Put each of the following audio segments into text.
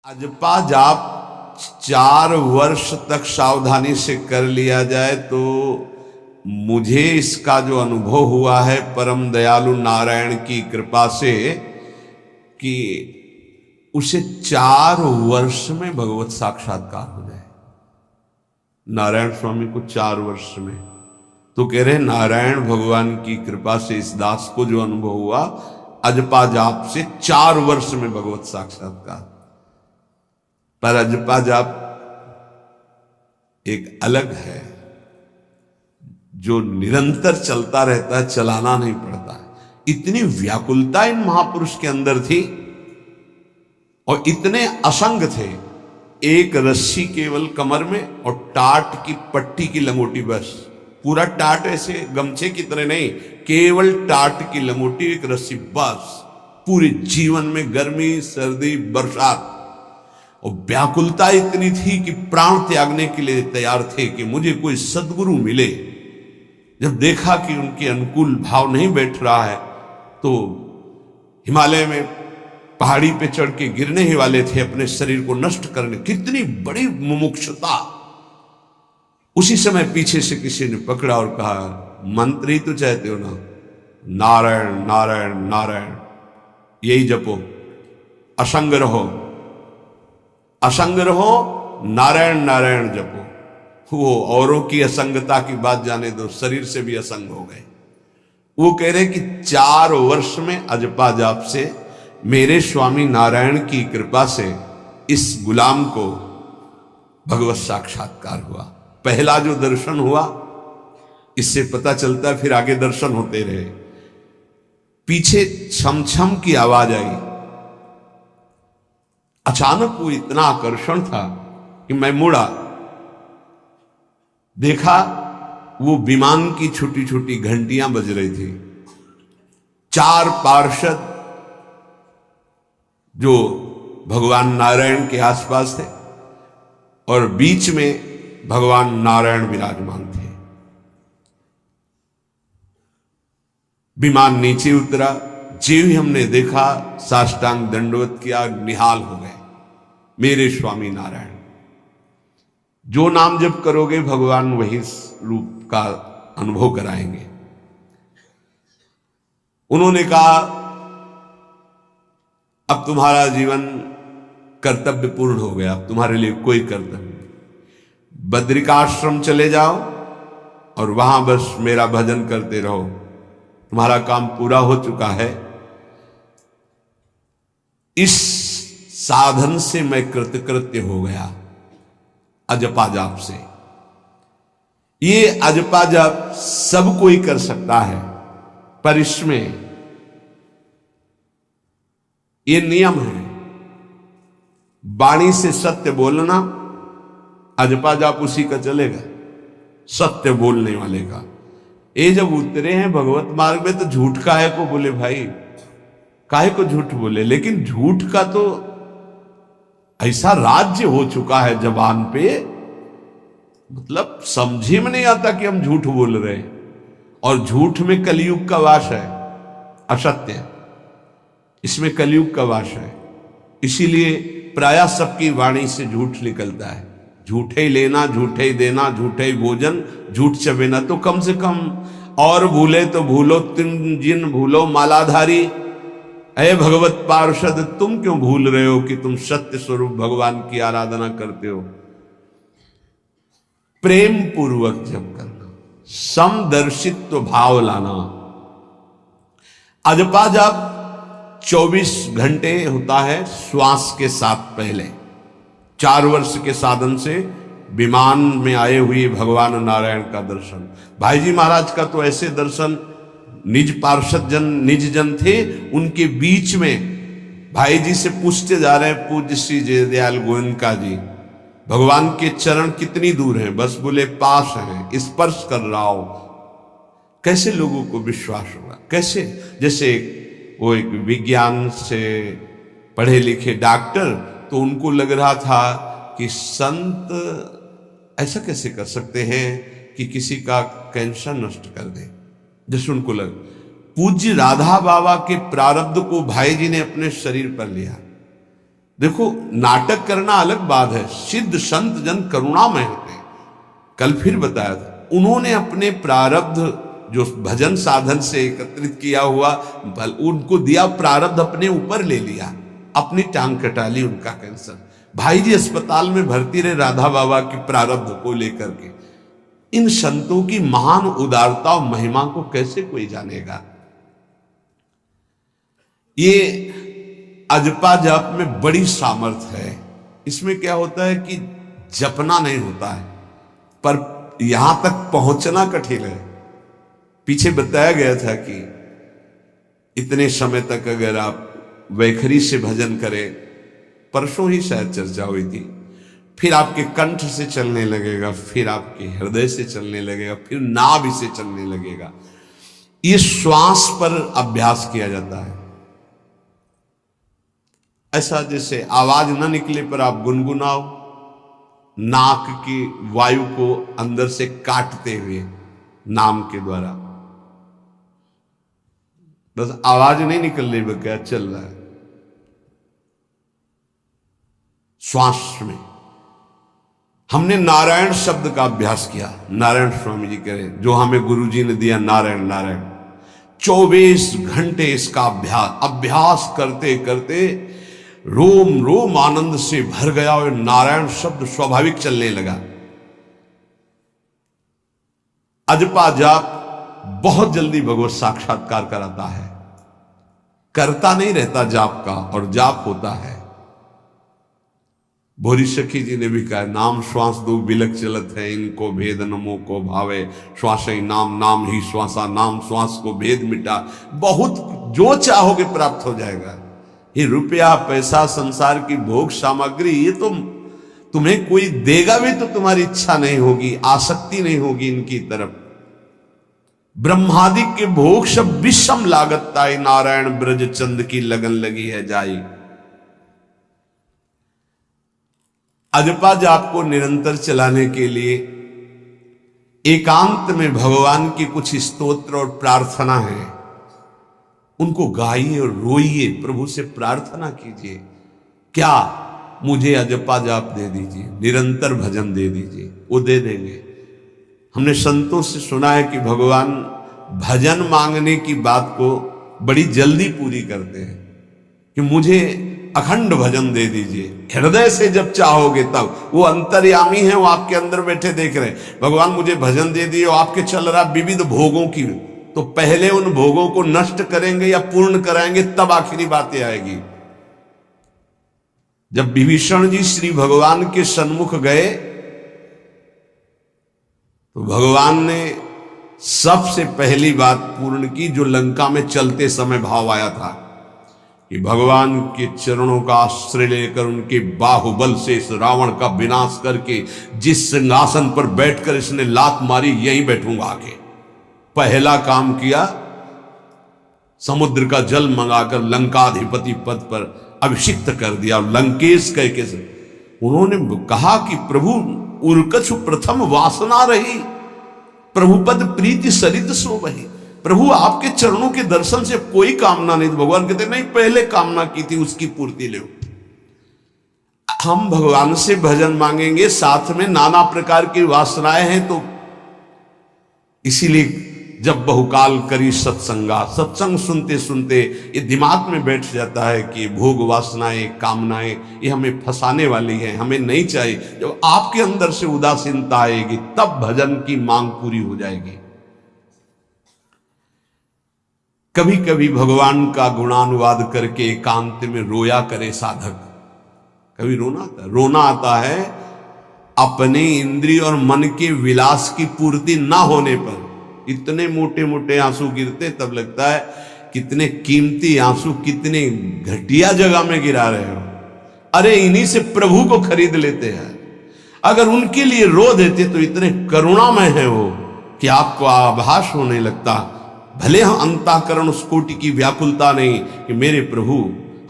अजपा जाप 4 वर्ष तक सावधानी से कर लिया जाए तो मुझे इसका जो अनुभव हुआ है परम दयालु नारायण की कृपा से कि उसे 4 वर्ष में भगवत साक्षात्कार हो जाए। नारायण स्वामी को 4 वर्ष में, तो कह रहे नारायण भगवान की कृपा से इस दास को जो अनुभव हुआ अजपा जाप से 4 वर्ष में भगवत साक्षात्कार। पर अजपा जाप एक अलग है जो निरंतर चलता रहता है, चलाना नहीं पड़ता है। इतनी व्याकुलता इन महापुरुष के अंदर थी और इतने असंग थे, एक रस्सी केवल कमर में और टाट की पट्टी की लंगोटी, बस पूरा टाट ऐसे गमछे की तरह नहीं, केवल टाट की लंगोटी, एक रस्सी, बस पूरे जीवन में गर्मी सर्दी बरसात। और व्याकुलता इतनी थी कि प्राण त्यागने के लिए तैयार थे कि मुझे कोई सद्गुरु मिले। जब देखा कि उनके अनुकूल भाव नहीं बैठ रहा है तो हिमालय में पहाड़ी पे चढ़ के गिरने ही वाले थे अपने शरीर को नष्ट करने। कितनी बड़ी मुमुक्षुता। उसी समय पीछे से किसी ने पकड़ा और कहा, मंत्र ही तो चाहते हो ना, नारायण नारायण नारायण यही जपो, असंग रहो, असंग रहो, नारायण नारायण जपो। वो औरों की असंगता की बात जाने दो, शरीर से भी असंग हो गए। वो कह रहे कि 4 वर्ष में अजपा जाप से मेरे स्वामी नारायण की कृपा से इस गुलाम को भगवत साक्षात्कार हुआ। पहला जो दर्शन हुआ, इससे पता चलता है फिर आगे दर्शन होते रहे। पीछे छम छम की आवाज आई। अचानक वो इतना आकर्षण था कि मैं मुड़ा, देखा वो विमान की छोटी छोटी घंटियां बज रही थी। 4 पार्षद जो भगवान नारायण के आसपास थे और बीच में भगवान नारायण विराजमान थे। विमान नीचे उतरा, जो ही हमने देखा साष्टांग दंडवत किया, निहाल हो गए। मेरे स्वामी नारायण, जो नाम जप करोगे भगवान वही रूप का अनुभव कराएंगे। उन्होंने कहा, अब तुम्हारा जीवन कर्तव्य पूर्ण हो गया, अब तुम्हारे लिए कोई कर्तव्य नहीं। बद्रिकाश्रम चले जाओ और वहां बस मेरा भजन करते रहो, तुम्हारा काम पूरा हो चुका है। इस साधन से मैं कृतकृत्य हो गया, अजपा जाप से। ये अजपा जाप सब कोई कर सकता है, पर इसमें ये नियम है, वाणी से सत्य बोलना। अजपा जाप उसी का चलेगा, सत्य बोलने वाले का। ये जब उतरे हैं भगवत मार्ग में तो झूठ काहे को बोले भाई, काहे को झूठ बोले। लेकिन झूठ का तो ऐसा राज्य हो चुका है जबान पे, मतलब समझी में नहीं आता कि हम झूठ बोल रहे हैं। और झूठ में कलयुग का वास है, असत्य, इसमें कलयुग का वास है। इसीलिए प्रायः सबकी वाणी से झूठ निकलता है। झूठे ही लेना, झूठे ही देना, झूठे ही भोजन, झूठ चबेना। तो कम से कम और भूले तो भूलो, तुम जिन भूलो मालाधारी। अरे भगवत पार्षद, तुम क्यों भूल रहे हो कि तुम सत्य स्वरूप भगवान की आराधना करते हो। प्रेम पूर्वक जप करना, समदर्शित्व भाव लाना। अजपा जाप 24 घंटे होता है श्वास के साथ पहले। 4 वर्ष के साधन से विमान में आए हुए भगवान नारायण का दर्शन। भाई जी महाराज का तो ऐसे दर्शन, निज पार्षद जन, निज जन थे, उनके बीच में भाई जी से पूछते जा रहे हैं, पूज्य श्री जयदयाल गोयनका जी, भगवान के चरण कितनी दूर हैं? बस बोले पास हैं, स्पर्श कर रहा हो। कैसे लोगों को विश्वास होगा? कैसे? जैसे वो एक विज्ञान से पढ़े लिखे डॉक्टर, तो उनको लग रहा था कि संत ऐसा कैसे कर सकते हैं कि किसी का कैंसर नष्ट कर दे। जैसे उनको लग, पूज्य राधा बाबा के प्रारब्ध को भाई जी ने अपने शरीर पर लिया। देखो, नाटक करना अलग बात है, सिद्ध संत जन करुणामय होते हैं। कल फिर बताया था, उन्होंने अपने प्रारब्ध जो भजन साधन से एकत्रित किया हुआ उनको दिया, प्रारब्ध अपने ऊपर ले लिया, अपनी टांग कटा ली उनका कैंसर। भाई जी अस्पताल में भर्ती रहे राधा बाबा की प्रारब्ध को लेकर के। इन संतों की महान उदारता और महिमा को कैसे कोई जानेगा। ये अजपा जाप में बड़ी सामर्थ्य है। इसमें क्या होता है कि जपना नहीं होता है, पर यहां तक पहुंचना कठिन है। पीछे बताया गया था कि इतने समय तक अगर आप वैखरी से भजन करें, परसों ही शायद चर्चा हुई थी, फिर आपके कंठ से चलने लगेगा, फिर आपके हृदय से चलने लगेगा, फिर नाभि से चलने लगेगा। ये श्वास पर अभ्यास किया जाता है। ऐसा जैसे आवाज ना निकले पर आप गुनगुनाओ, नाक की वायु को अंदर से काटते हुए नाम के द्वारा, बस आवाज नहीं निकल रही, बकाया चल रहा है श्वास में। हमने नारायण शब्द का अभ्यास किया। नारायण स्वामी जी कह रहे, जो हमें गुरु जी ने दिया नारायण नारायण, 24 घंटे इसका अभ्यास करते करते रोम रोम आनंद से भर गया और नारायण शब्द स्वाभाविक चलने लगा। अजपा जाप बहुत जल्दी भगवत साक्षात्कार कराता है, करता नहीं रहता जाप का, और जाप होता है। भोरी सखी जी ने भी कहा, नाम श्वास दो बिलक चलत है, इनको भेद नमो को भावे, श्वास ही नाम नाम ही श्वासा, नाम श्वास को भेद मिटा। बहुत जो चाहोगे प्राप्त हो जाएगा। ये रुपया पैसा संसार की भोग सामग्री, ये तो तुम्हें कोई देगा भी तो तुम्हारी इच्छा नहीं होगी, आसक्ति नहीं होगी इनकी तरफ। ब्रह्मादि के भोग सब विषम लागत ताई, नारायण ब्रज चंद की लगन लगी है जाई। अजपा जाप को निरंतर चलाने के लिए एकांत में भगवान की कुछ स्तोत्र और प्रार्थना है, उनको गाइए और रोइए, प्रभु से प्रार्थना कीजिए, क्या मुझे अजपा जाप दे दीजिए, निरंतर भजन दे दीजिए, वो दे देंगे। हमने संतों से सुना है कि भगवान भजन मांगने की बात को बड़ी जल्दी पूरी करते हैं, कि मुझे अखंड भजन दे दीजिए, हृदय से जब चाहोगे तब। वो अंतर्यामी है, वो आपके अंदर बैठे देख रहे हैं। भगवान मुझे भजन दे दिए, आपके चल रहा विविध भोगों की, तो पहले उन भोगों को नष्ट करेंगे या पूर्ण कराएंगे, तब आखिरी बातें आएगी। जब विभीषण जी श्री भगवान के सन्मुख गए तो भगवान ने सबसे पहली बात पूर्ण की, जो लंका में चलते समय भाव आया था कि भगवान के चरणों का आश्रय लेकर उनके बाहुबल से इस रावण का विनाश करके जिस सिंहासन पर बैठकर इसने लात मारी, यहीं बैठूंगा आके। पहला काम किया, समुद्र का जल मंगाकर लंकाधिपति पद पर अभिषिक्त कर दिया। लंकेश कह के उन्होंने कहा कि प्रभु उर्कछु प्रथम वासना रही, प्रभुपद प्रीति सरित सो बही। प्रभु आपके चरणों के दर्शन से कोई कामना नहीं। तो भगवान कहते नहीं, पहले कामना की थी उसकी पूर्ति ले। हम भगवान से भजन मांगेंगे, साथ में नाना प्रकार की वासनाएं हैं, तो इसीलिए जब बहुकाल करी सत्संगा, सत्संग सुनते सुनते ये दिमाग में बैठ जाता है कि भोग वासनाएं कामनाएं ये हमें फंसाने वाली हैं, हमें नहीं चाहिए। जब आपके अंदर से उदासीनता आएगी तब भजन की मांग पूरी हो जाएगी। कभी कभी भगवान का गुणानुवाद करके एकांत में रोया करे साधक। कभी रोना आता है अपने इंद्रिय और मन के विलास की पूर्ति ना होने पर। इतने मोटे मोटे आंसू गिरते, तब लगता है कितने कीमती आंसू कितने घटिया जगह में गिरा रहे हो। अरे इन्हीं से प्रभु को खरीद लेते हैं। अगर उनके लिए रो देते तो इतने करुणामय है वो कि आपको आभास होने लगता। भले हम अंतःकरण उस कोटि की व्याकुलता नहीं कि मेरे प्रभु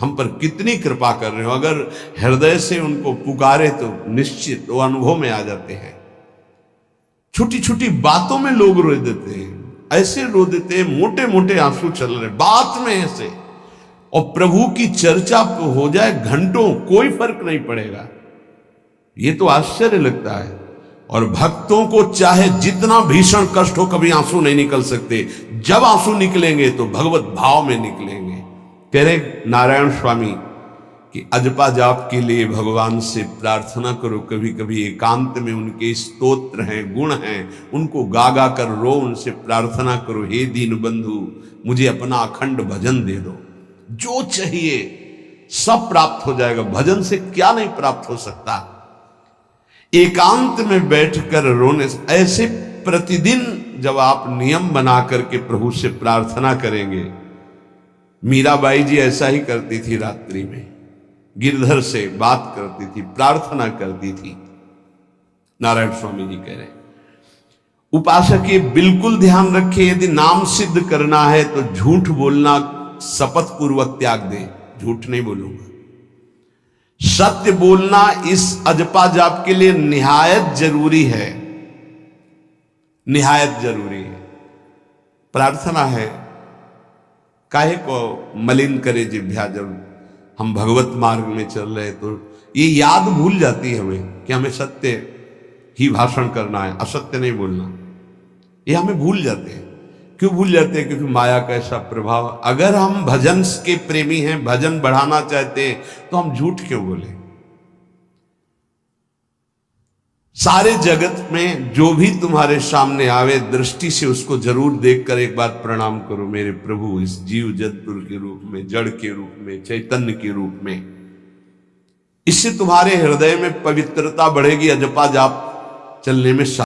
हम पर कितनी कृपा कर रहे हो, अगर हृदय से उनको पुकारे तो निश्चित वो अनुभव में आ जाते हैं। छोटी छोटी बातों में लोग रो देते हैं, ऐसे रो देते हैं, मोटे मोटे आंसू चल रहे बात में ऐसे। और प्रभु की चर्चा हो जाए घंटों, कोई फर्क नहीं पड़ेगा। ये तो आश्चर्य लगता है। और भक्तों को चाहे जितना भीषण कष्ट हो, कभी आंसू नहीं निकल सकते। जब आंसू निकलेंगे तो भगवत भाव में निकलेंगे। कह रहे नारायण स्वामी कि अजपा जाप के लिए भगवान से प्रार्थना करो, कभी कभी एकांत में उनके स्तोत्र हैं, गुण हैं, उनको गा गा कर रो, उनसे प्रार्थना करो, हे दीन बंधु मुझे अपना अखंड भजन दे दो, जो चाहिए सब प्राप्त हो जाएगा। भजन से क्या नहीं प्राप्त हो सकता। एकांत में बैठकर रोने से, ऐसे प्रतिदिन जब आप नियम बना करके प्रभु से प्रार्थना करेंगे। मीराबाई जी ऐसा ही करती थी, रात्रि में गिरधर से बात करती थी, प्रार्थना करती थी। नारायण स्वामी जी कह रहे हैं उपासक ये बिल्कुल ध्यान रखे, यदि नाम सिद्ध करना है तो झूठ बोलना शपथ पूर्वक त्याग दे। झूठ नहीं बोलूंगा, सत्य बोलना इस अजपा जाप के लिए निहायत जरूरी है, निहायत जरूरी है। प्रार्थना है, काहे को मलिन करे जिह्वा। जब हम भगवत मार्ग में चल रहे तो ये याद भूल जाती है हमें कि हमें सत्य ही भाषण करना है, असत्य नहीं बोलना। ये हमें भूल जाते हैं। क्यों भूल जाते हैं? क्योंकि माया का ऐसा प्रभाव। अगर हम भजन के प्रेमी हैं, भजन बढ़ाना चाहते हैं, तो हम झूठ क्यों बोले? सारे जगत में जो भी तुम्हारे सामने आवे, दृष्टि से उसको जरूर देखकर एक बार प्रणाम करो, मेरे प्रभु इस जीव जंतु के रूप में, जड़ के रूप में, चैतन्य के रूप में। इससे तुम्हारे हृदय में पवित्रता बढ़ेगी, अजपा जाप चलने में